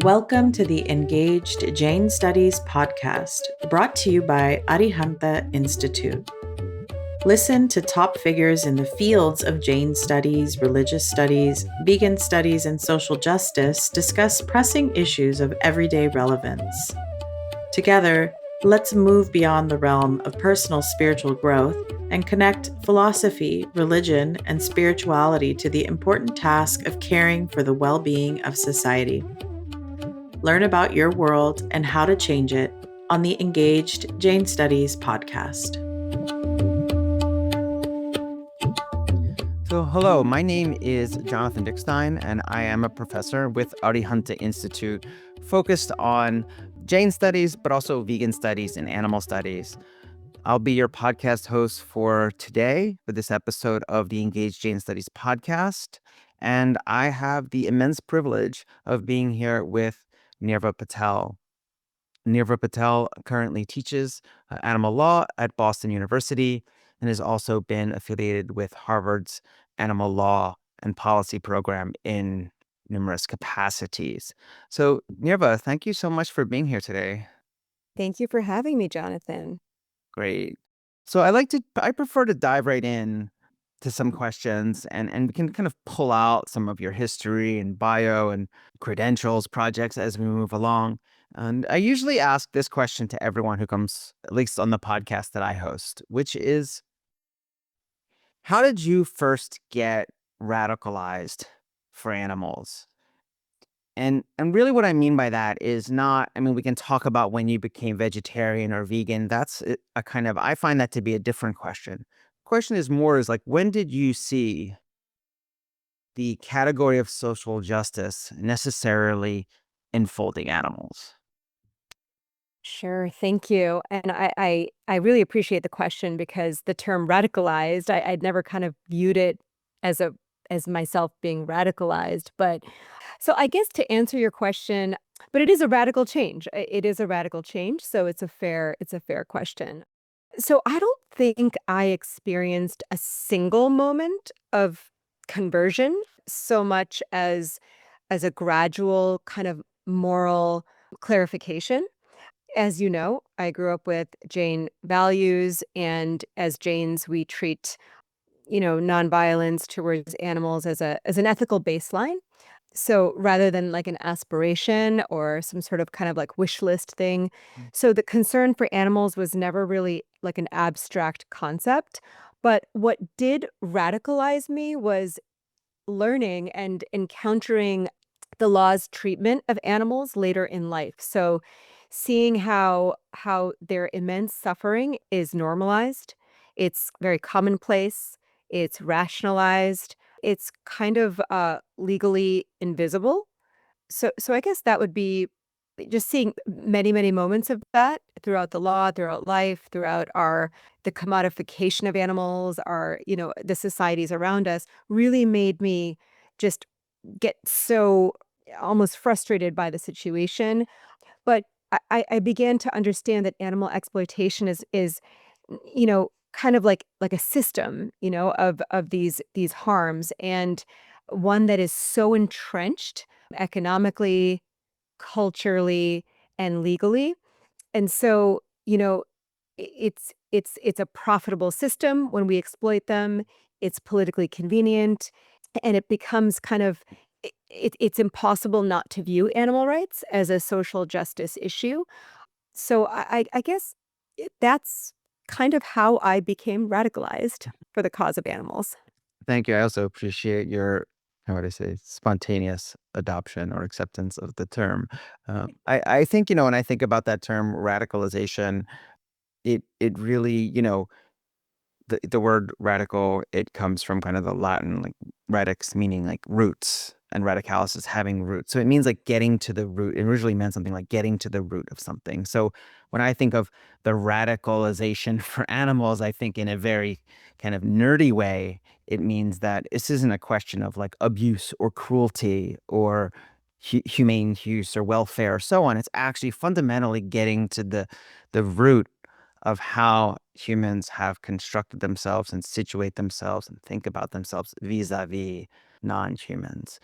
Welcome to the Engaged Jain Studies podcast, brought to you by Arihanta Institute. Listen to top figures in the fields of Jain studies, religious studies, vegan studies, and social justice discuss pressing issues of everyday relevance. Together, let's move beyond the realm of personal spiritual growth and connect philosophy, religion, and spirituality to the important task of caring for the well-being of society. Learn about your world and how to change it on the Engaged Jain Studies podcast. So, hello, my name is Jonathan Dickstein, and I am a professor with Arihanta Institute, focused on Jain studies, but also vegan studies and animal studies. I'll be your podcast host for today, for this episode of the Engaged Jain Studies podcast. And I have the immense privilege of being here with Nirva Patel. Nirva Patel currently teaches animal law at Boston University and has also been affiliated with Harvard's animal law and policy program in numerous capacities. So, Nirva, thank you so much for being here today. Thank you for having me, Jonathan. Great. So I prefer to dive right in to some questions and we can kind of pull out some of your history and bio and credentials, projects as we move along. And I usually ask this question to everyone who comes, at least on the podcast that I host, which is, how did you first get radicalized for animals? And really what I mean by that is not, I mean, we can talk about when you became vegetarian or vegan. That's a kind of, I find that to be a different question. Question is more is like, when did you see the category of social justice necessarily enfolding animals? Sure, thank you. And I really appreciate the question because the term radicalized, I'd never kind of viewed it as a as myself being radicalized. But so I guess to answer your question, but it is a radical change. It is a radical change. So it's a fair question. So I don't think I experienced a single moment of conversion so much as a gradual kind of moral clarification. As you know, I grew up with Jain values, and as Jains, we treat, nonviolence towards animals as an ethical baseline. So rather than like an aspiration or some sort of kind of like wish list thing. So the concern for animals was never really like an abstract concept. But what did radicalize me was learning and encountering the law's treatment of animals later in life. So seeing how their immense suffering is normalized, it's very commonplace, it's rationalized, it's kind of legally invisible. So I guess that would be just seeing many, many moments of that throughout the law, throughout life, throughout our the commodification of animals, our, the societies around us really made me just get so almost frustrated by the situation. But I began to understand that animal exploitation is, kind of like a system, of these harms, and one that is so entrenched economically, culturally, and legally. And so, it's a profitable system when we exploit them. It's politically convenient, and it becomes kind of it's impossible not to view animal rights as a social justice issue. So I guess that's kind of how I became radicalized for the cause of animals. Thank you. I also appreciate your, how would I say, spontaneous adoption or acceptance of the term. I think, when I think about that term radicalization, it really, the word radical, it comes from kind of the Latin, like radix, meaning like roots, and radicalis is having roots. So it means like getting to the root. It originally meant something like getting to the root of something. So when I think of the radicalization for animals, I think in a very kind of nerdy way, it means that this isn't a question of like abuse or cruelty or humane use or welfare or so on. It's actually fundamentally getting to the root of how humans have constructed themselves and situate themselves and think about themselves vis-a-vis non-humans.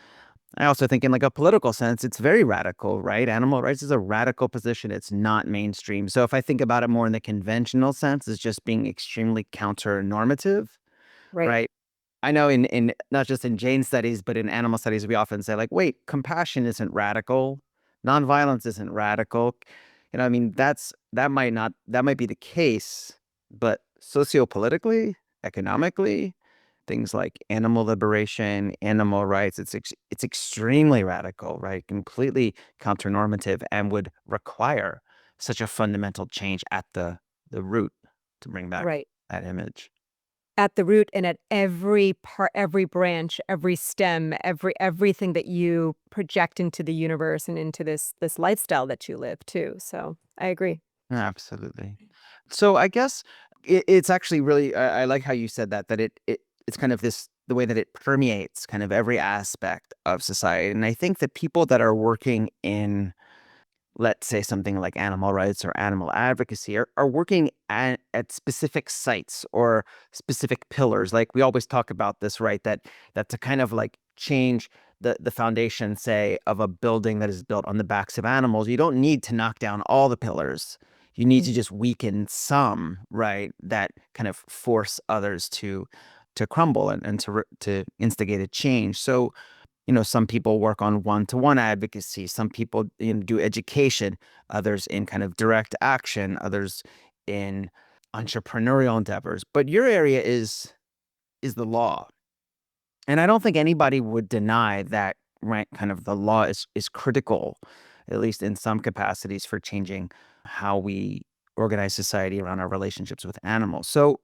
I also think in like a political sense, it's very radical, right? Animal rights is a radical position. It's not mainstream. So if I think about it more in the conventional sense, it's just being extremely counter-normative, Right. right? I know in not just in Jain studies, but in animal studies, we often say like, wait, compassion isn't radical, nonviolence isn't radical. I mean, that might be the case, but sociopolitically, economically, things like animal liberation, animal rights, it's extremely radical, right? Completely counter-normative and would require such a fundamental change at the root to bring back Right. that image. At the root and at every part, every branch, every stem, everything that you project into the universe and into this lifestyle that you live too. So I agree. Absolutely. So I guess it's actually really I like how you said that it's kind of the way that it permeates kind of every aspect of society. And I think that people that are working in, let's say, something like animal rights or animal advocacy are working at specific sites or specific pillars. Like we always talk about this, right? That to kind of like change the foundation, say, of a building that is built on the backs of animals, you don't need to knock down all the pillars. You need to Mm. just weaken some, right? That kind of force others to crumble and to instigate a change. So some people work on one-to-one advocacy. Some people do education, others in kind of direct action, others in entrepreneurial endeavors. But your area is the law. And I don't think anybody would deny that, right, kind of the law is critical, at least in some capacities, for changing how we organize society around our relationships with animals. So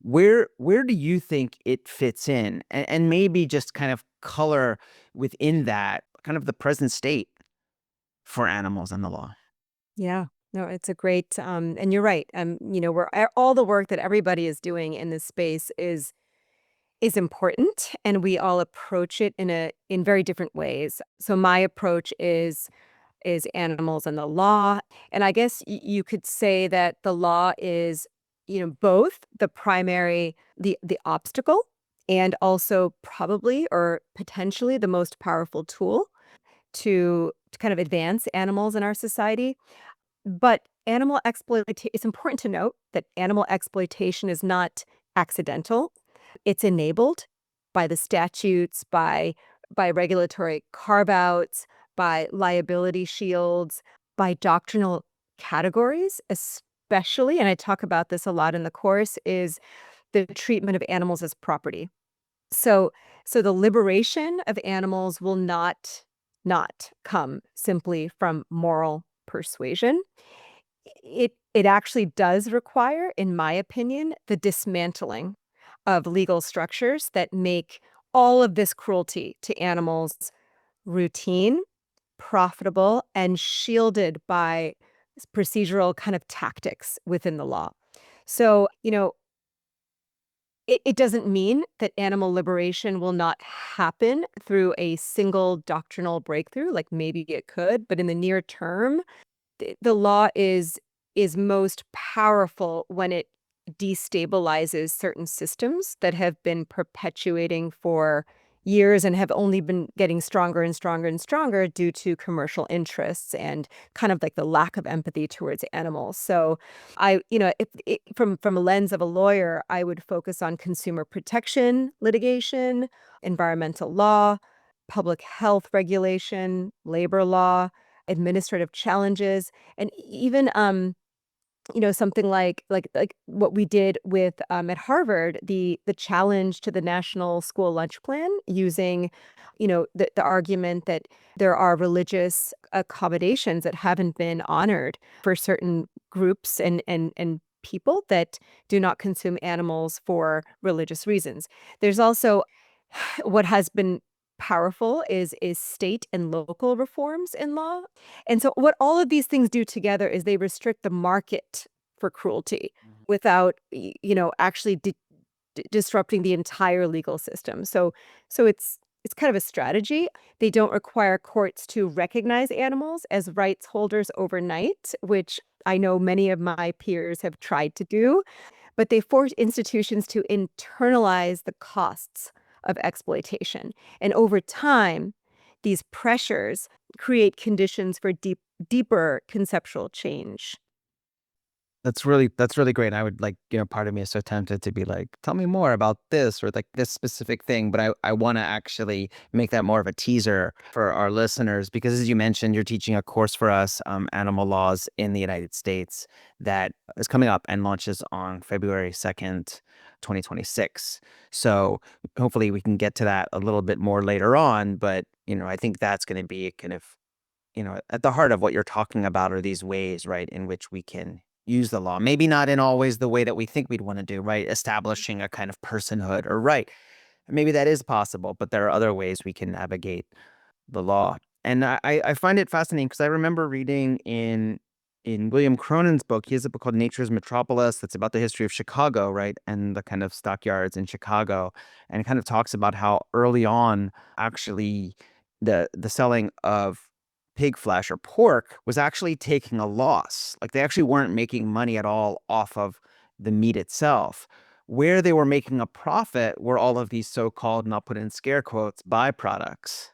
where do you think it fits in? And maybe just kind of color within that kind of the present state for animals and the law. Yeah. No, it's a great and you're right. We're all the work that everybody is doing in this space is important and we all approach it in very different ways. So my approach is animals and the law. And I guess you could say that the law is, both the primary, the obstacle, and also probably or potentially the most powerful tool to kind of advance animals in our society. But animal exploitation, it's important to note that animal exploitation is not accidental. It's enabled by the statutes, by regulatory carve-outs, by liability shields, by doctrinal categories, especially, and I talk about this a lot in the course, is the treatment of animals as property. So so the liberation of animals will not come simply from moral persuasion. It actually does require, in my opinion, the dismantling of legal structures that make all of this cruelty to animals routine, profitable, and shielded by procedural kind of tactics within the law. So, it doesn't mean that animal liberation will not happen through a single doctrinal breakthrough, like maybe it could, but in the near term, the law is most powerful when it destabilizes certain systems that have been perpetuating for years and have only been getting stronger and stronger and stronger due to commercial interests and kind of like the lack of empathy towards animals. So if from a lens of a lawyer, I would focus on consumer protection litigation, environmental law, public health regulation, labor law, administrative challenges, and even, something like what we did with, at Harvard, the challenge to the National School Lunch Plan using, the argument that there are religious accommodations that haven't been honored for certain groups and people that do not consume animals for religious reasons. There's also what has been powerful is state and local reforms in law. And so what all of these things do together is they restrict the market for cruelty Mhm. without actually disrupting the entire legal system. So it's kind of a strategy. They don't require courts to recognize animals as rights holders overnight, which I know many of my peers have tried to do, but they force institutions to internalize the costs of exploitation. And over time, these pressures create conditions for deeper conceptual change. That's really great. I would like, part of me is so tempted to be like, tell me more about this or like this specific thing. But I want to actually make that more of a teaser for our listeners because as you mentioned, you're teaching a course for us, Animal Laws in the United States, that is coming up and launches on February 2nd, 2026. So hopefully we can get to that a little bit more later on. But, I think that's going to be kind of at the heart of what you're talking about are these ways, right, in which we can use the law. Maybe not in always the way that we think we'd want to do, right? Establishing a kind of personhood or right. Maybe that is possible, but there are other ways we can navigate the law. And I find it fascinating because I remember reading in William Cronin's book, he has a book called Nature's Metropolis that's about the history of Chicago, right? And the kind of stockyards in Chicago. And it kind of talks about how early on, actually, the selling of pig flesh or pork was actually taking a loss. Like they actually weren't making money at all off of the meat itself. Where they were making a profit were all of these so-called, and I'll put in scare quotes, byproducts,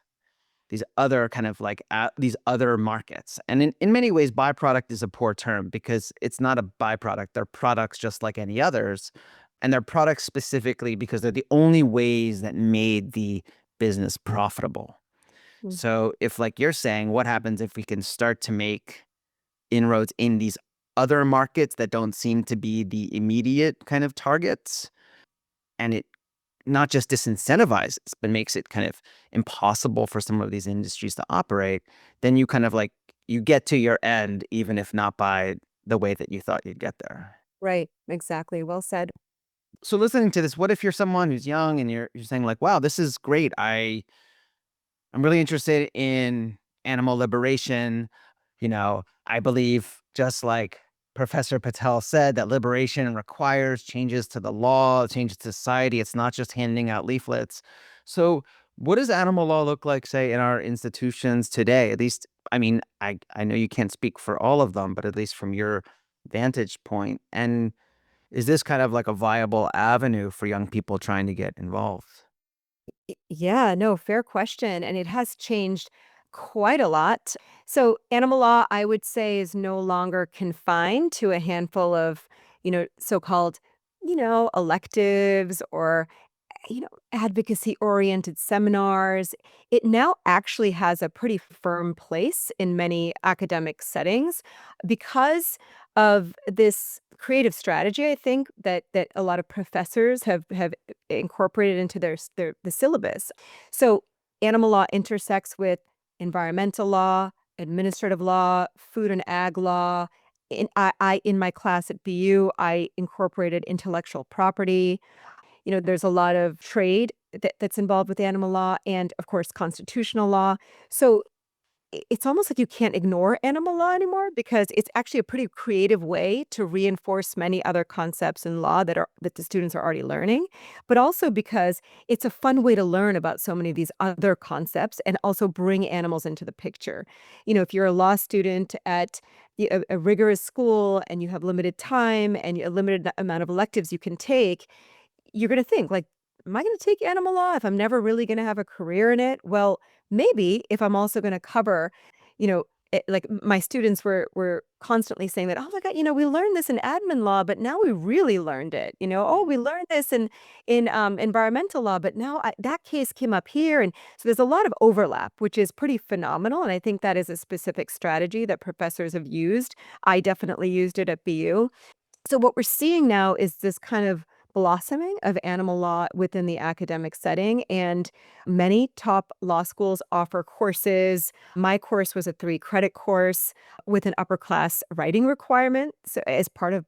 these other kind of like these other markets. And in many ways, byproduct is a poor term because it's not a byproduct. They're products just like any others. And they're products specifically because they're the only ways that made the business profitable. Mm. So if like you're saying, what happens if we can start to make inroads in these other markets that don't seem to be the immediate kind of targets, and it not just disincentivizes, but makes it kind of impossible for some of these industries to operate, then you kind of like, you get to your end, even if not by the way that you thought you'd get there. Right, exactly. Well said. So listening to this, what if you're someone who's young and you're saying like, wow, this is great. I'm really interested in animal liberation. I believe, just like Professor Patel said, that liberation requires changes to the law, changes to society. It's not just handing out leaflets. So, what does animal law look like, say, in our institutions today? At least, I mean, I know you can't speak for all of them, but at least from your vantage point. And is this kind of like a viable avenue for young people trying to get involved? Yeah, no, fair question. And it has changed quite a lot. So, animal law, I would say, is no longer confined to a handful of, so called, electives or advocacy oriented seminars. It now actually has a pretty firm place in many academic settings because of this creative strategy, I think, that a lot of professors have incorporated into the syllabus. So animal law intersects with environmental law, administrative law, food and ag law. In my class at BU, I incorporated intellectual property. There's a lot of trade that's involved with animal law and, of course, constitutional law. So it's almost like you can't ignore animal law anymore because it's actually a pretty creative way to reinforce many other concepts in law that the students are already learning, but also because it's a fun way to learn about so many of these other concepts and also bring animals into the picture. If you're a law student at a rigorous school and you have limited time and a limited amount of electives you can take, you're gonna think, like, "Am I gonna take animal law if I'm never really gonna have a career in it?" Well, maybe if I'm also gonna cover, you know, like, my students were constantly saying that, "Oh my god, we learned this in admin law, but now we really learned it." "Oh, we learned this in environmental law, but now that case came up here," and so there's a lot of overlap, which is pretty phenomenal, and I think that is a specific strategy that professors have used. I definitely used it at BU. So what we're seeing now is this kind of blossoming of animal law within the academic setting, and many top law schools offer courses. My course was a 3-credit course with an upper class writing requirement. So as part of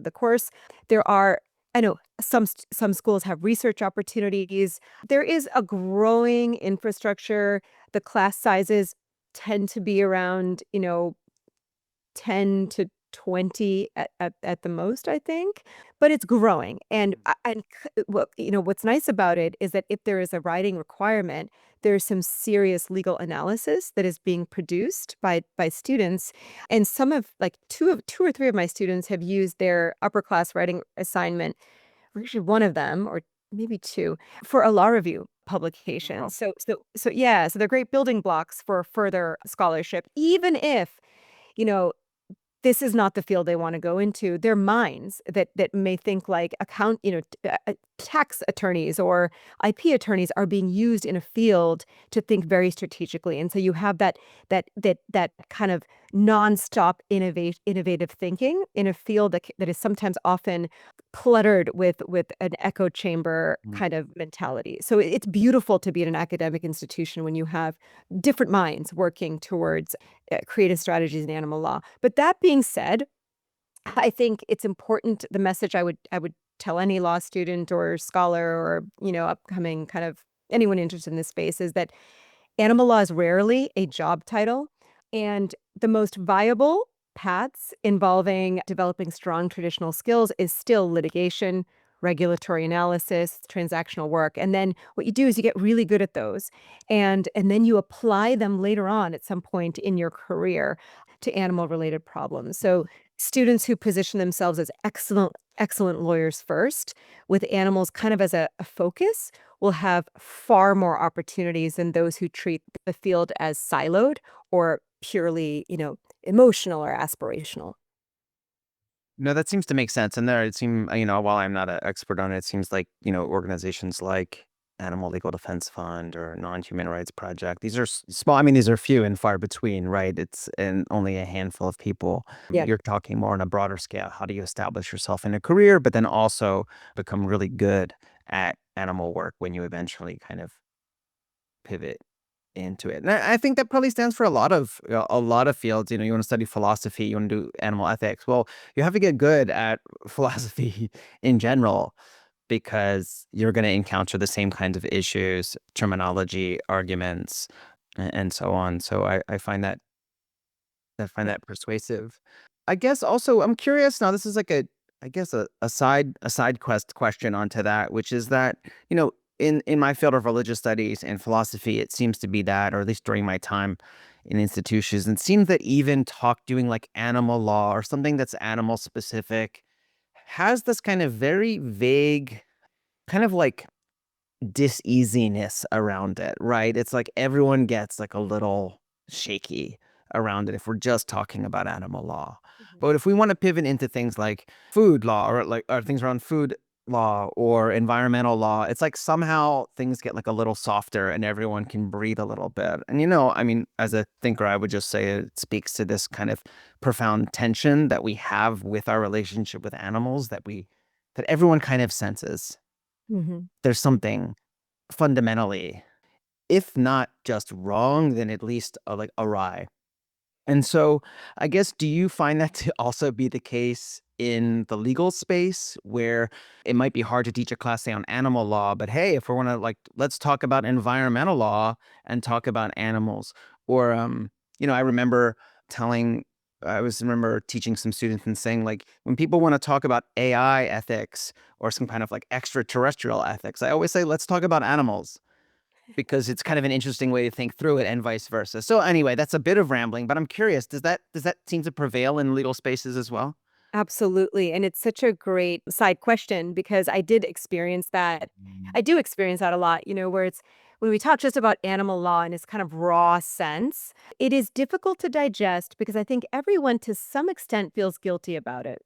the course, there are I know some schools have research opportunities. There is a growing infrastructure. The class sizes tend to be around, 10 to 20 at the most, I think, but it's growing, what's nice about it is that if there is a writing requirement, there's some serious legal analysis that is being produced by students, and some of like, 2 or 3 of my students have used their upper class writing assignment, or actually 1 of them, or maybe 2, for a law review publications. So yeah, so they're great building blocks for further scholarship, even if, you know, this is not the field they want to go into. Their minds that may think like tax attorneys or IP attorneys are being used in a field to think very strategically. And so you have that kind of nonstop innovative thinking in a field that is sometimes often cluttered with an echo chamber Mm. kind of mentality. So it's beautiful to be in an academic institution when you have different minds working towards creative strategies in animal law. But that being said, I think it's important. The message I would tell any law student or scholar or upcoming kind of anyone interested in this space is that animal law is rarely a job title, and the most viable paths involving developing strong traditional skills is still litigation, regulatory analysis, transactional work. And then what you do is you get really good at those, and then you apply them later on at some point in your career to animal related problems. So students who position themselves as excellent lawyers first with animals kind of as a focus will have far more opportunities than those who treat the field as siloed or purely, emotional or aspirational. No, that seems to make sense. And there, it seems, while I'm not an expert on it, it seems like, organizations like Animal Legal Defense Fund or Non-Human Rights Project, these are small. I mean, these are few and far between, right? It's and only a handful of people. Yeah. You're talking more on a broader scale. How do you establish yourself in a career, but then also become really good at animal work when you eventually kind of pivot into it? And I think that probably stands for a lot of fields. You want to study philosophy, you want to do animal ethics. Well, you have to get good at philosophy in general because you're going to encounter the same kinds of issues, terminology, arguments, and so on. So I find that persuasive. I guess also I'm curious now. This is like a side quest question onto that, which is that in my field of religious studies and philosophy, it seems to be that, or at least during my time in institutions, it seems that even doing like animal law or something that's animal specific has this kind of very vague, kind of like diseasiness around it, right? It's like everyone gets like a little shaky around it if we're just talking about animal law. But if we want to pivot into things like food law or things around food law or environmental law, it's like somehow things get like a little softer and everyone can breathe a little bit. And I mean, as a thinker, I would just say it speaks to this kind of profound tension that we have with our relationship with animals that everyone kind of senses. Hmm. There's something fundamentally, if not just wrong, then at least like awry. And so I guess, do you find that to also be the case in the legal space where it might be hard to teach a class, say, on animal law, but hey, if we want to like, let's talk about environmental law and talk about animals. Or, I remember telling, remember teaching some students and saying like, when people want to talk about AI ethics or some kind of like extraterrestrial ethics, I always say, let's talk about animals because it's kind of an interesting way to think through it and vice versa. So anyway, that's a bit of rambling, but I'm curious, does that seem to prevail in legal spaces as well? Absolutely. And it's such a great side question because I did experience that. I do experience that a lot, where it's when we talk just about animal law in its kind of raw sense, it is difficult to digest because I think everyone to some extent feels guilty about it.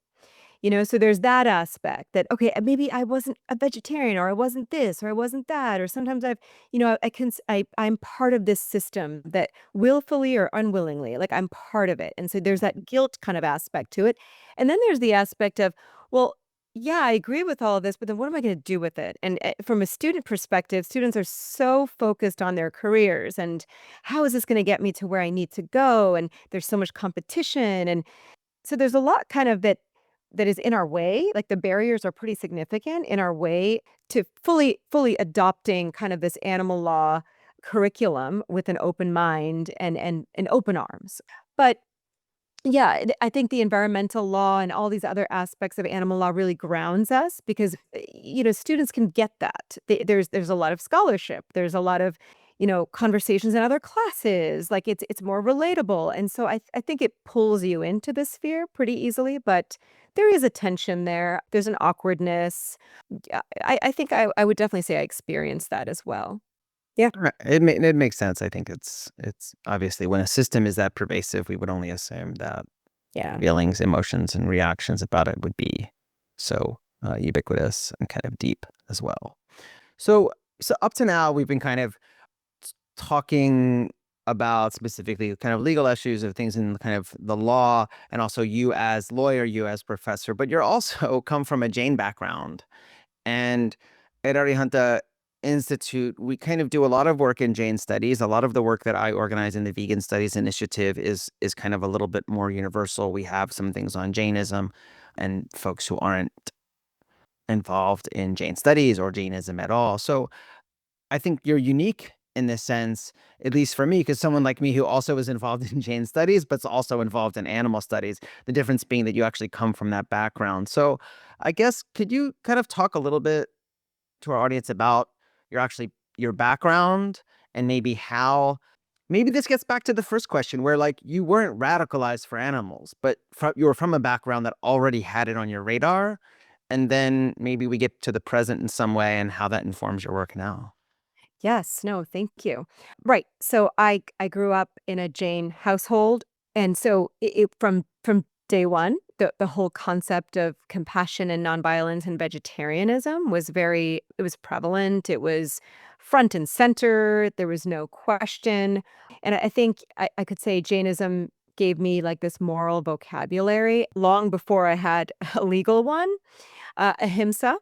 So there's that aspect that, okay, maybe I wasn't a vegetarian or I wasn't this or I wasn't that. Or sometimes I'm part of this system that willfully or unwillingly, like I'm part of it. And so there's that guilt kind of aspect to it. And then there's the aspect of, well, yeah, I agree with all of this, but then what am I going to do with it? And from a student perspective, students are so focused on their careers and how is this going to get me to where I need to go? And there's so much competition. And so there's a lot kind of that is in our way, like the barriers are pretty significant in our way to fully adopting kind of this animal law curriculum with an open mind and open arms. But yeah, I think the environmental law and all these other aspects of animal law really grounds us because students can get that. There's a lot of scholarship. There's a lot of conversations in other classes. Like it's more relatable, and so I think it pulls you into the sphere pretty easily. But there is a tension there. There's an awkwardness. Yeah, I think I would definitely say I experienced that as well. Yeah. Right. It makes sense. I think it's obviously when a system is that pervasive, we would only assume that Yeah. feelings, emotions, and reactions about it would be so ubiquitous and kind of deep as well. So, so up to now, we've been kind of talking about specifically kind of legal issues of things in kind of the law, and also you as lawyer, you as professor, but you're also come from a Jain background. And at Arihanta Institute, we kind of do a lot of work in Jain studies. A lot of the work that I organize in the Vegan Studies Initiative is kind of a little bit more universal. We have some things on Jainism and folks who aren't involved in Jain studies or Jainism at all. So I think you're unique in this sense, at least for me, because someone like me who also is involved in Jain studies, but's also involved in animal studies, the difference being that you actually come from that background. So I guess could you kind of talk a little bit to our audience about your background and maybe how maybe this gets back to the first question where like you weren't radicalized for animals, but you were from a background that already had it on your radar. And then maybe we get to the present in some way and how that informs your work now. Yes, no, thank you. Right. So I grew up in a Jain household, and so from day one, the whole concept of compassion and nonviolence and vegetarianism was it was prevalent. It was front and center. There was no question. And I think I could say Jainism gave me like this moral vocabulary long before I had a legal one. Ahimsa,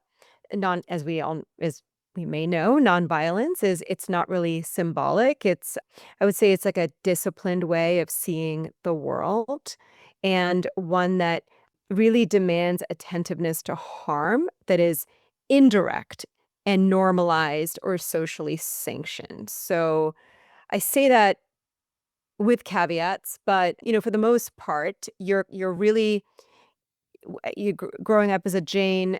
as we may know, nonviolence is it's not really symbolic. I would say it's like a disciplined way of seeing the world, and one that really demands attentiveness to harm that is indirect and normalized or socially sanctioned. So I say that with caveats, but for the most part, you're really growing up as a Jain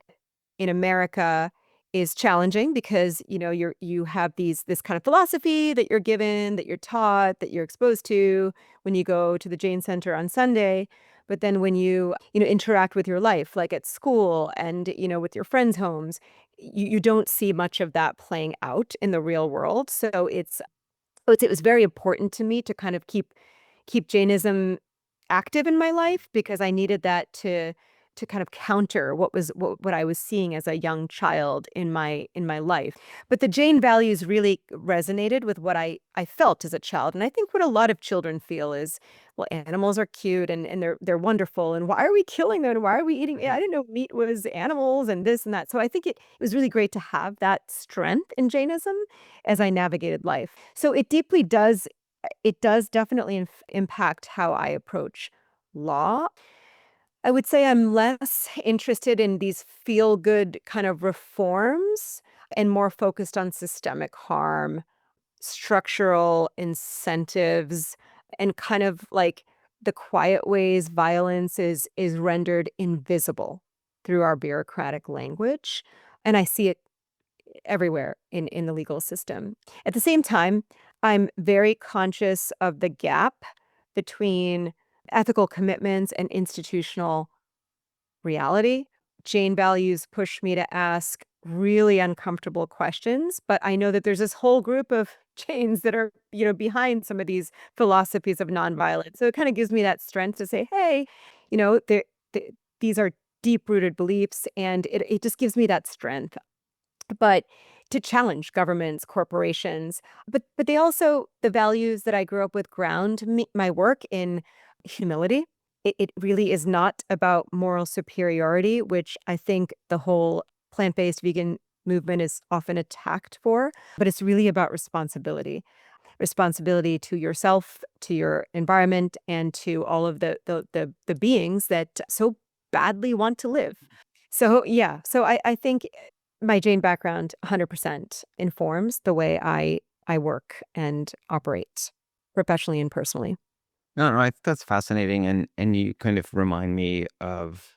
in America is challenging because, you have this kind of philosophy that you're given, that you're taught, that you're exposed to when you go to the Jain Center on Sunday. But then when you interact with your life, like at school and, with your friends' homes, you don't see much of that playing out in the real world. So it was very important to me to kind of keep Jainism active in my life because I needed that to kind of counter what I was seeing as a young child in my life. But the Jain values really resonated with what I felt as a child. And I think what a lot of children feel is, well, animals are cute and they're wonderful. And why are we killing them? And why are we eating? I didn't know meat was animals and this and that. So I think it was really great to have that strength in Jainism as I navigated life. So it does definitely impact how I approach law. I would say I'm less interested in these feel good kind of reforms and more focused on systemic harm, structural incentives, and kind of like the quiet ways violence is rendered invisible through our bureaucratic language. And I see it everywhere in the legal system. At the same time, I'm very conscious of the gap between ethical commitments and institutional reality. Jane values push me to ask really uncomfortable questions, but I know that there's this whole group of Janes that are, behind some of these philosophies of nonviolence. So it kind of gives me that strength to say, hey, these are deep rooted beliefs, and it just gives me that strength. But to challenge governments, corporations, but they also the values that I grew up with ground my work in humility. It really is not about moral superiority, which I think the whole plant-based vegan movement is often attacked for, but it's really about responsibility. Responsibility to yourself, to your environment, and to all of the beings that so badly want to live. So, yeah, so I think my Jane background 100% informs the way I work and operate professionally and personally. No, no, I think that's fascinating, and you kind of remind me of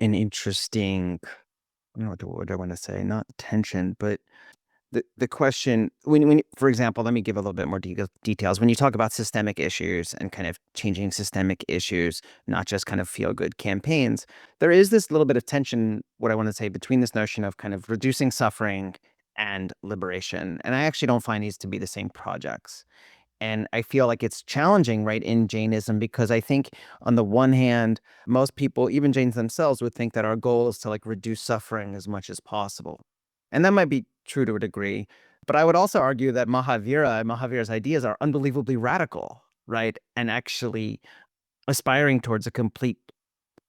an interesting, I don't know what I want to say, not tension, but the question for example, let me give a little bit more details. When you talk about systemic issues and kind of changing systemic issues, not just kind of feel good campaigns, there is this little bit of tension, what I want to say, between this notion of kind of reducing suffering and liberation. And I actually don't find these to be the same projects. And I feel like it's challenging, right, in Jainism, because I think on the one hand, most people, even Jains themselves, would think that our goal is to like reduce suffering as much as possible. And that might be true to a degree. But I would also argue that Mahavira's ideas are unbelievably radical, right? And actually aspiring towards a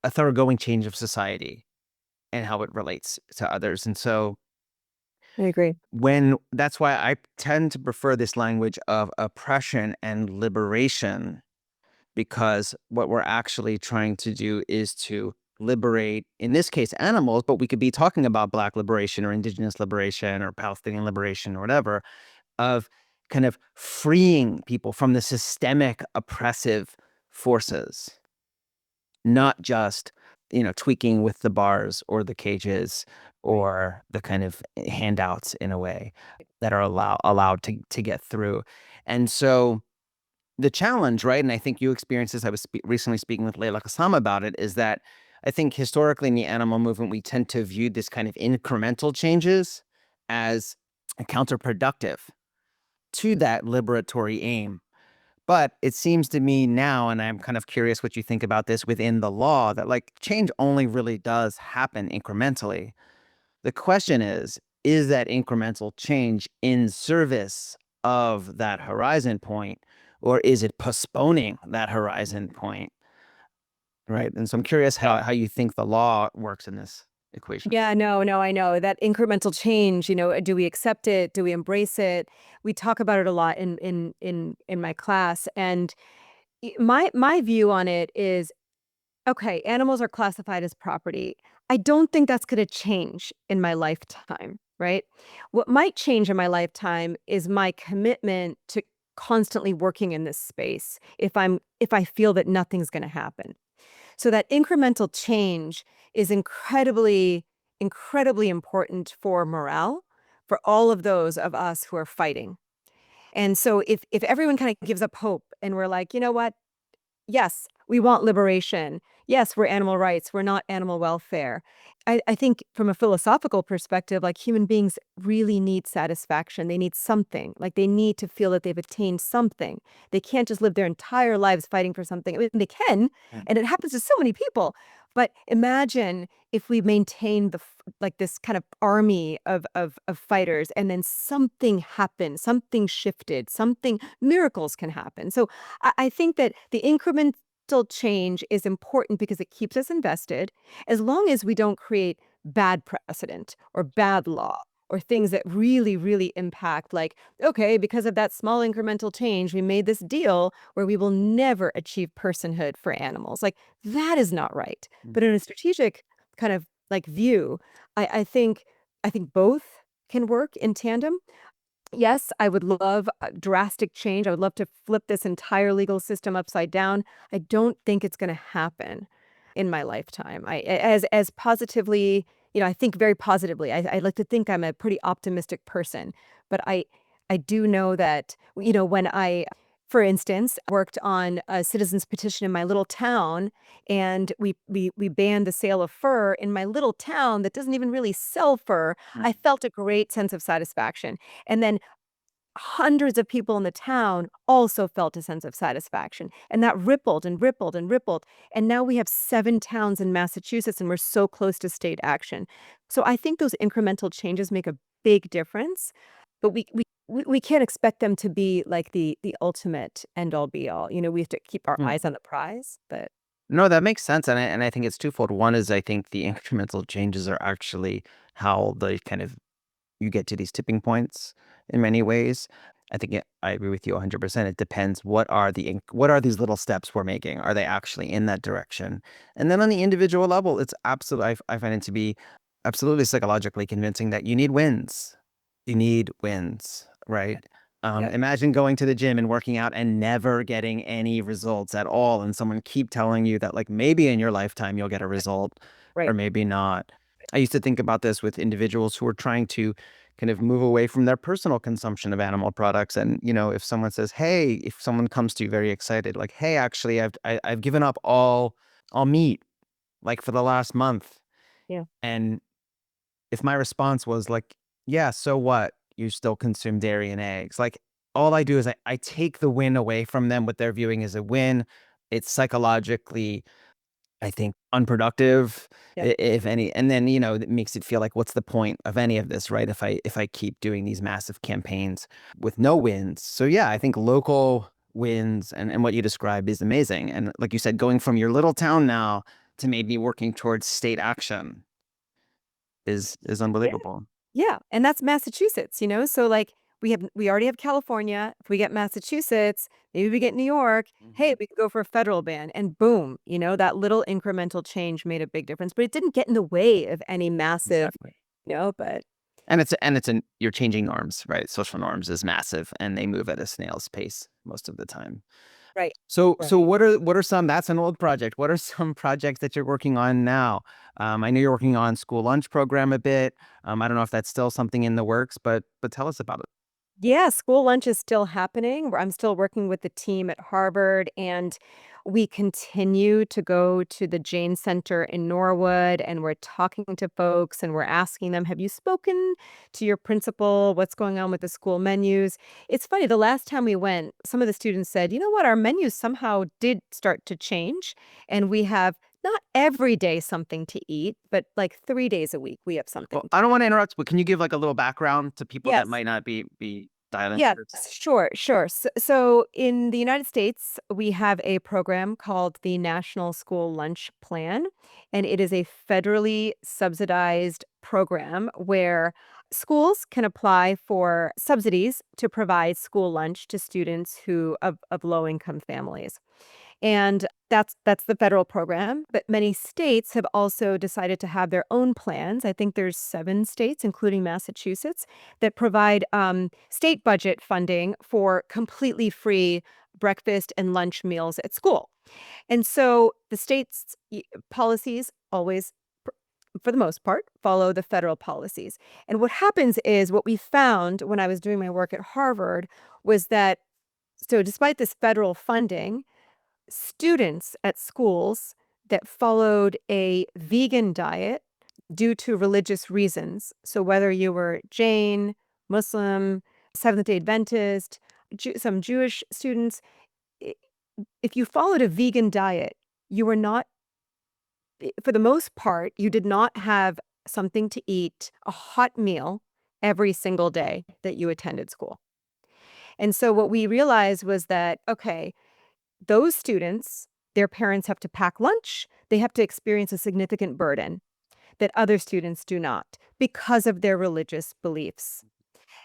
thoroughgoing change of society and how it relates to others. And so I agree. that's why I tend to prefer this language of oppression and liberation, because what we're actually trying to do is to liberate, in this case, animals, but we could be talking about Black liberation or Indigenous liberation or Palestinian liberation or whatever, of kind of freeing people from the systemic oppressive forces, not just, tweaking with the bars or the cages or the kind of handouts in a way that are allowed to get through. And so the challenge, right? And I think you experienced this. I was recently speaking with Leila Kassam about it, is that I think historically in the animal movement, we tend to view this kind of incremental changes as counterproductive to that liberatory aim. But it seems to me now, and I'm kind of curious what you think about this within the law, that like change only really does happen incrementally. The question is that incremental change in service of that horizon point, or is it postponing that horizon point? Right. And so I'm curious how you think the law works in this equation. Yeah, no, I know that incremental change, do we accept it? Do we embrace it? We talk about it a lot in my class, and my view on it is, okay, animals are classified as property. I don't think that's going to change in my lifetime, right? What might change in my lifetime is my commitment to constantly working in this space if I feel that nothing's going to happen. So that incremental change is incredibly important for morale, for all of those of us who are fighting. And so if everyone kind of gives up hope and we're like, you know what? Yes, we want liberation. Yes, we're animal rights. We're not animal welfare. I think from a philosophical perspective, like human beings really need satisfaction. They need something. Like they need to feel that they've attained something. They can't just live their entire lives fighting for something. I mean, they can, and it happens to so many people. But imagine if we maintained like this kind of army of fighters, and then something happened, something shifted, miracles can happen. So I think that the incremental change is important because it keeps us invested, as long as we don't create bad precedent or bad law or things that really, really impact, like, okay, because of that small incremental change, we made this deal where we will never achieve personhood for animals. Like, that is not right. But in a strategic kind of like view, I think both can work in tandem. Yes, I would love a drastic change. I would love to flip this entire legal system upside down. I don't think it's going to happen in my lifetime. As positively, I think very positively. I like to think I'm a pretty optimistic person, but I do know that, when for instance, worked on a citizen's petition in my little town, and we banned the sale of fur in my little town that doesn't even really sell fur. I felt a great sense of satisfaction. And then hundreds of people in the town also felt a sense of satisfaction. And that rippled and rippled and rippled. And now we have 7 towns in Massachusetts, and we're so close to state action. So I think those incremental changes make a big difference, but we can't expect them to be like the ultimate end all be all. We have to keep our eyes on the prize, but No, that makes sense. And I think it's twofold. One is I think the incremental changes are actually how the kind of you get to these tipping points in many ways. I agree with you 100%. It depends what are these little steps we're making? Are they actually in that direction? And then on the individual level, it's absolutely I find it to be absolutely psychologically convincing that you need wins. You need wins, right? yeah, Imagine going to the gym and working out and never getting any results at all, and someone keep telling you that like maybe in your lifetime you'll get a result or right. maybe not. I used to think about this with individuals who are trying to kind of move away from their personal consumption of animal products. And, if someone says, hey, if someone comes to you very excited, like, hey, actually, I've given up all meat, like for the last month. Yeah. And if my response was like, yeah, so what? You still consume dairy and eggs. Like, all I do is I take the win away from them, what they're viewing as a win. It's psychologically, I think, unproductive, Yep. if any. And then, it makes it feel like, what's the point of any of this, right? If I keep doing these massive campaigns with no wins. So yeah, I think local wins and what you described is amazing. And like you said, going from your little town now to maybe working towards state action is Yeah. unbelievable. Yeah, and that's Massachusetts, so, like, we already have California. If we get Massachusetts, maybe we get New York. Hey, Mhm. we could go for a federal ban, and boom, that little incremental change made a big difference, but it didn't get in the way of any massive, Exactly. but And you're changing norms, right? Social norms is massive, and they move at a snail's pace most of the time. right, So right. what are some, that's an old project. What are some projects that you're working on now? I know you're working on school lunch program a bit. I don't know if that's still something in the works, but tell us about it. Yeah, school lunch is still happening. I'm still working with the team at Harvard, and we continue to go to the Jain Center in Norwood, and we're talking to folks, and we're asking them, have you spoken to your principal? What's going on with the school menus? It's funny, the last time we went, some of the students said, you know what, our menus somehow did start to change, and we have not every day something to eat, but like 3 days a week, we have Well, something. I don't want to interrupt, but can you give like a little background to people that Yes. might not be dialed into Yes, this? sure, sure. So in the United States, we have a program called the National School Lunch Plan, and it is a federally subsidized program where schools can apply for subsidies to provide school lunch to students who of low-income families. And that's the federal program, but many states have also decided to have their own plans. I think there's 7 states, including Massachusetts, that provide, state budget funding for completely free breakfast and lunch meals at school. And so the state's policies always, for the most part, follow the federal policies. And what happens is what we found when I was doing my work at Harvard was that so despite this federal funding, students at schools that followed a vegan diet due to religious reasons. So whether you were Jain, Muslim, Seventh-day Adventist, some Jewish students, i- if you followed a vegan diet, you were not, for the most part, you did not have something to eat, a hot meal every single day that you attended school. And so what we realized was that, okay, those students, their parents have to pack lunch. They have to experience a significant burden that other students do not because of their religious beliefs.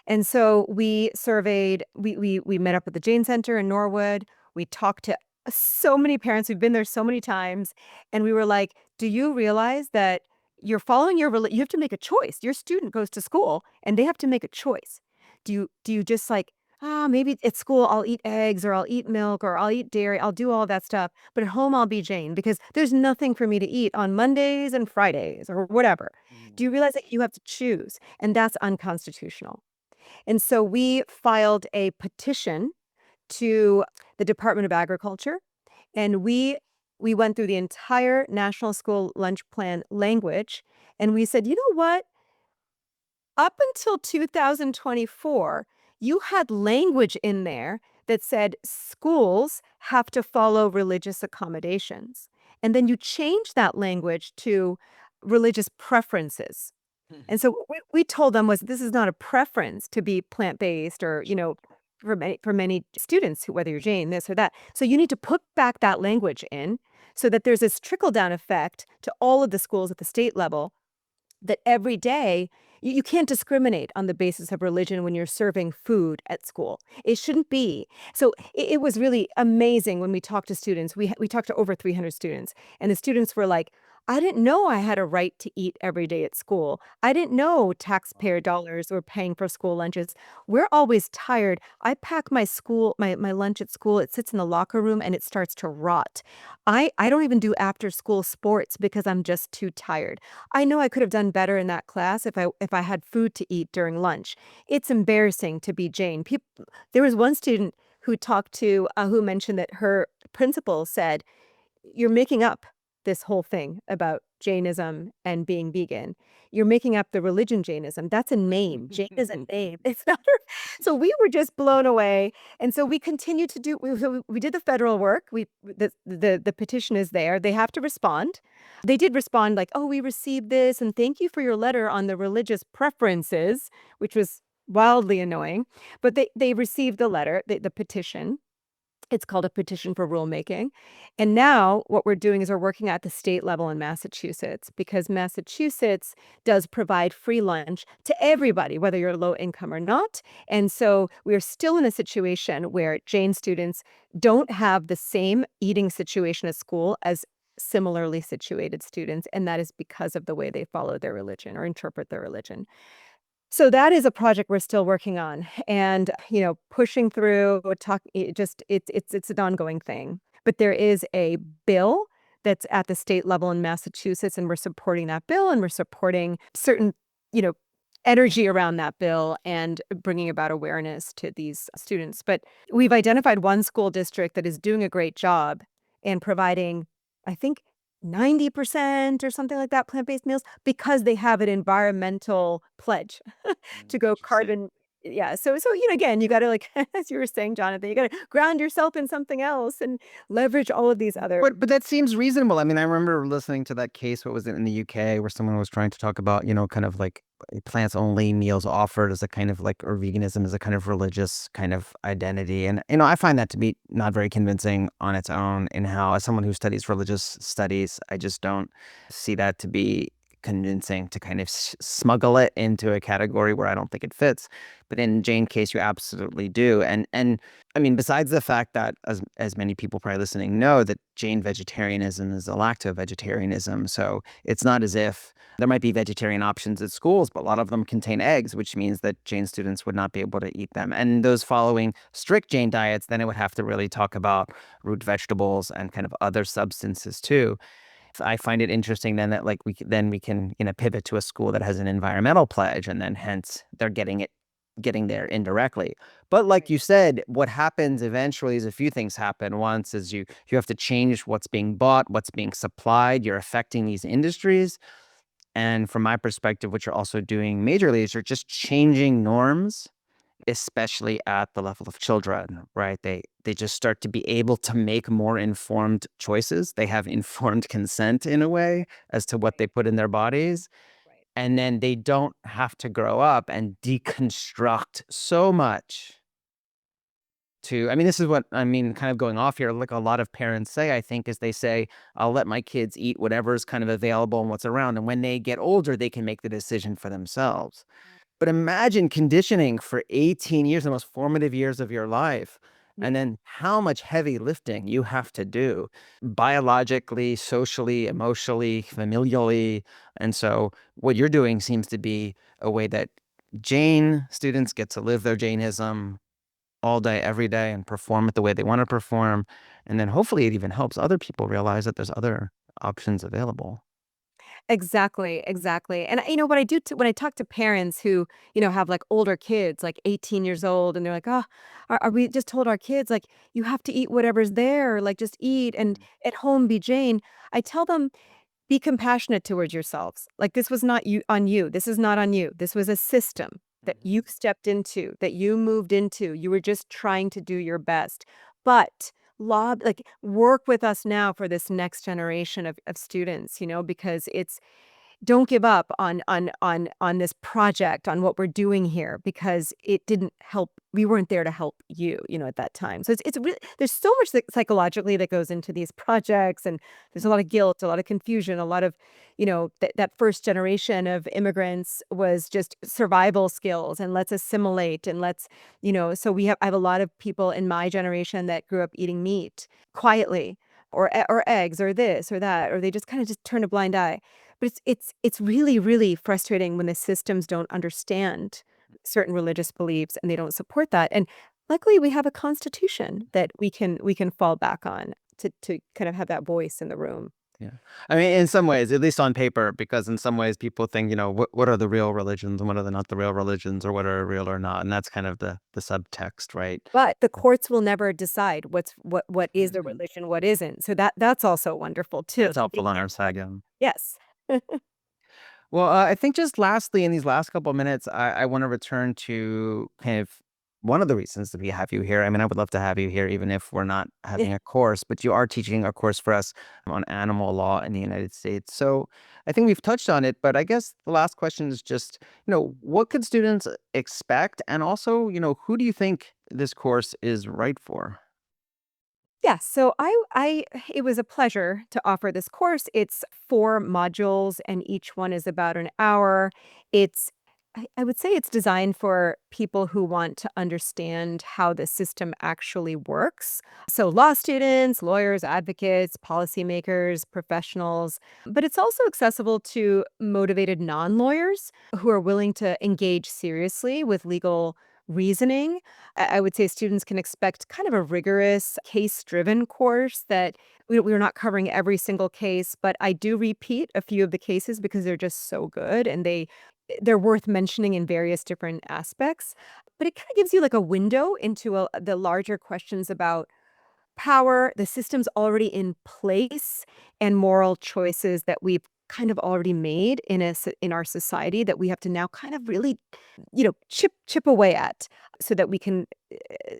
And so we met up at the Jain Center in Norwood. We talked to so many parents. We've been there so many times, and we were like, "Do you realize that you're following you have to make a choice. Your student goes to school, and they have to make a choice. Do you just like, maybe at school I'll eat eggs or I'll eat milk or I'll eat dairy. I'll do all that stuff, but at home I'll be Jane because there's nothing for me to eat on Mondays and Fridays or whatever. Do you realize that you have to choose? And that's unconstitutional." And so we filed a petition to the Department of Agriculture, and we went through the entire National School Lunch Plan language, and we said, "You know what? Up until 2024, you had language in there that said schools have to follow religious accommodations. And then you changed that language to religious preferences." And so what we told them was this is not a preference to be plant-based or, for many students, whether you're Jane, this or that. So you need to put back that language in so that there's this trickle-down effect to all of the schools at the state level that every day you can't discriminate on the basis of religion when you're serving food at school. It shouldn't be. So it was really amazing when we talked to students. We talked to over 300 students, and the students were like, "I didn't know I had a right to eat every day at school. I didn't know taxpayer dollars were paying for school lunches. We're always tired. I pack my lunch at school. It sits in the locker room and it starts to rot. I don't even do after school sports because I'm just too tired. I know I could have done better in that class if I had food to eat during lunch. It's embarrassing to be Jane." There was one student who mentioned that her principal said, "You're making up this whole thing about Jainism and being vegan. You're making up the religion Jainism. That's a name. Jain is a name. It's not. So we were just blown away, and so we continued to do. We did the federal work. The petition is there. They have to respond. They did respond like, "Oh, we received this, and thank you for your letter on the religious preferences," which was wildly annoying. But they received the letter, the petition. It's called a petition for rulemaking. And now what we're doing is we're working at the state level in Massachusetts, because Massachusetts does provide free lunch to everybody, whether you're low income or not. And so we're still in a situation where Jain students don't have the same eating situation at school as similarly situated students. And that is because of the way they follow their religion or interpret their religion. So that is a project we're still working on, and, pushing through, it's an ongoing thing. But there is a bill that's at the state level in Massachusetts, and we're supporting that bill, and we're supporting certain, you know, energy around that bill and bringing about awareness to these students. But we've identified one school district that is doing a great job and providing, I think, 90% or something like that, plant-based meals, because they have an environmental pledge to go Interesting. carbon. Yeah, so again, you gotta, like, as you were saying, Jonathan, you gotta ground yourself in something else and leverage all of these other. But that seems reasonable. I mean, I remember listening to that case, what was it, in the UK, where someone was trying to talk about, kind of like plants only meals offered as a kind of like, or veganism as a kind of religious kind of identity. And, I find that to be not very convincing on its own, in how, as someone who studies religious studies, I just don't see that to be convincing to kind of smuggle it into a category where I don't think it fits. But in Jane's case, you absolutely do. And I mean, besides the fact that, as many people probably listening know, that Jain vegetarianism is a lacto-vegetarianism. So it's not as if there might be vegetarian options at schools, but a lot of them contain eggs, which means that Jain students would not be able to eat them. And those following strict Jain diets, then it would have to really talk about root vegetables and kind of other substances too. I find it interesting then that, like, we can pivot to a school that has an environmental pledge, and then hence they're getting there indirectly. But like you said, what happens eventually is a few things happen. Once is you have to change what's being bought, what's being supplied. You're affecting these industries. And from my perspective, what you're also doing majorly is you're just changing norms, especially at the level of children, right? They just start to be able to make more informed choices. They have informed consent in a way as to what they put in their bodies. And then they don't have to grow up and deconstruct so much to, I mean, this is what I mean, kind of going off here, like a lot of parents say, I think, is they say, I'll let my kids eat whatever's kind of available and what's around. And when they get older, they can make the decision for themselves. But imagine conditioning for 18 years, the most formative years of your life, and then how much heavy lifting you have to do biologically, socially, emotionally, familially. And so what you're doing seems to be a way that Jain students get to live their Jainism all day, every day, and perform it the way they want to perform. And then hopefully it even helps other people realize that there's other options available. Exactly, exactly. And what I do when I talk to parents who, have like older kids, like 18 years old, and they're like, "Oh, are we just told our kids, like, you have to eat whatever's there, like, just eat and at home be Jane." I tell them, be compassionate towards yourselves. Like, this was not you on you. This is not on you. This was a system that you stepped into, that you moved into. You were just trying to do your best. But work with us now for this next generation of students, because don't give up on this project, on what we're doing here, because it didn't help. We weren't there to help you, at that time. So it's really, there's so much psychologically that goes into these projects, and there's a lot of guilt, a lot of confusion, a lot of, that first generation of immigrants was just survival skills, and let's assimilate, and let's, so I have a lot of people in my generation that grew up eating meat quietly, or eggs, or this or that, or they just kind of just turn a blind eye. But it's really, really frustrating when the systems don't understand certain religious beliefs, and they don't support that. And luckily, we have a constitution that we can fall back on to kind of have that voice in the room. Yeah. I mean, in some ways, at least on paper, because in some ways people think, what are the real religions and what are the not the real religions, or what are real or not. And that's kind of the subtext, right? But the courts will never decide what is a religion, what isn't. So that's also wonderful too. It's helpful on our side, yeah. Yes. Well, I think just lastly, in these last couple of minutes, I want to return to kind of one of the reasons that we have you here. I mean, I would love to have you here, even if we're not having a course, but you are teaching a course for us on animal law in the United States. So I think we've touched on it, but I guess the last question is just, what could students expect? And also, who do you think this course is right for? Yeah, so it was a pleasure to offer this course. It's 4 modules and each one is about an hour. It's I would say it's designed for people who want to understand how the system actually works. So law students, lawyers, advocates, policymakers, professionals, but it's also accessible to motivated non-lawyers who are willing to engage seriously with legal reasoning. I would say students can expect kind of a rigorous case-driven course that we're not covering every single case, but I do repeat a few of the cases because they're just so good and they're worth mentioning in various different aspects. But it kind of gives you like a window into the larger questions about power, the system's already in place, and moral choices that we've kind of already made in our society that we have to now kind of really, chip away at so that we can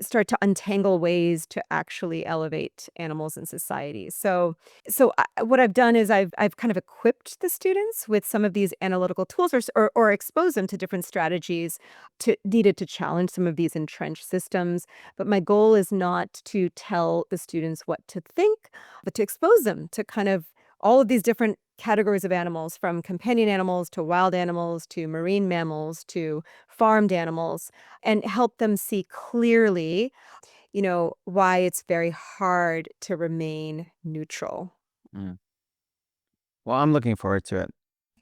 start to untangle ways to actually elevate animals in society. What I've done is I've kind of equipped the students with some of these analytical tools or expose them to different strategies needed to challenge some of these entrenched systems. But my goal is not to tell the students what to think, but to expose them to kind of all of these different categories of animals, from companion animals to wild animals to marine mammals to farmed animals, and help them see clearly, why it's very hard to remain neutral. Mm. Well, I'm looking forward to it.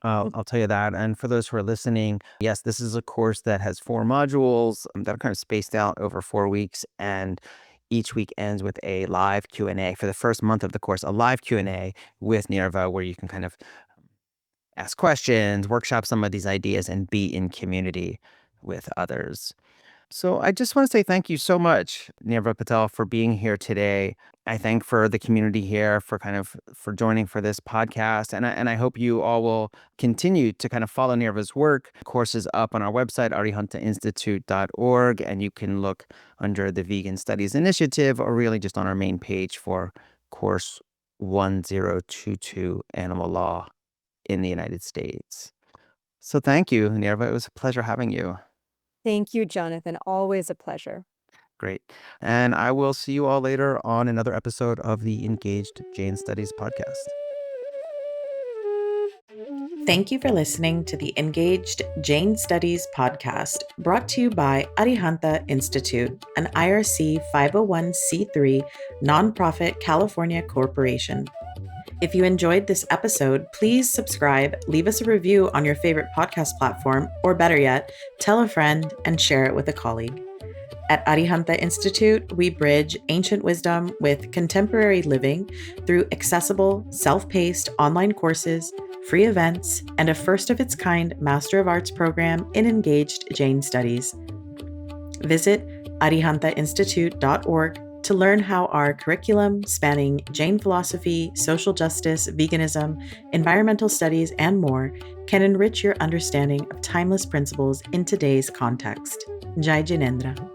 I'll tell you that. And for those who are listening, yes, this is a course that has 4 modules that are kind of spaced out over 4 weeks, and each week ends with a live Q&A. For the first month of the course, a live Q&A with Nirva, where you can kind of ask questions, workshop some of these ideas, and be in community with others. So I just want to say thank you so much, Nirva Patel, for being here today. I thank for the community here for joining for this podcast, and I hope you all will continue to kind of follow Nirva's work. Courses up on our website, arihanta institute.org, and you can look under the Vegan Studies Initiative, or really just on our main page for course 1022, Animal Law in the United States. So thank you, Nirva. It was a pleasure having you. Thank you, Jonathan. Always a pleasure. Great. And I will see you all later on another episode of the Engaged Jain Studies podcast. Thank you for listening to the Engaged Jain Studies podcast, brought to you by Arihanta Institute, an IRC 501c3 nonprofit California corporation. If you enjoyed this episode, please subscribe, leave us a review on your favorite podcast platform, or better yet, tell a friend and share it with a colleague. At Arihanta Institute, we bridge ancient wisdom with contemporary living through accessible, self-paced online courses, free events, and a first-of-its-kind Master of Arts program in Engaged Jain Studies. Visit arihantainstitute.org to learn how our curriculum, spanning Jain philosophy, social justice, veganism, environmental studies, and more, can enrich your understanding of timeless principles in today's context. Jai Jinendra.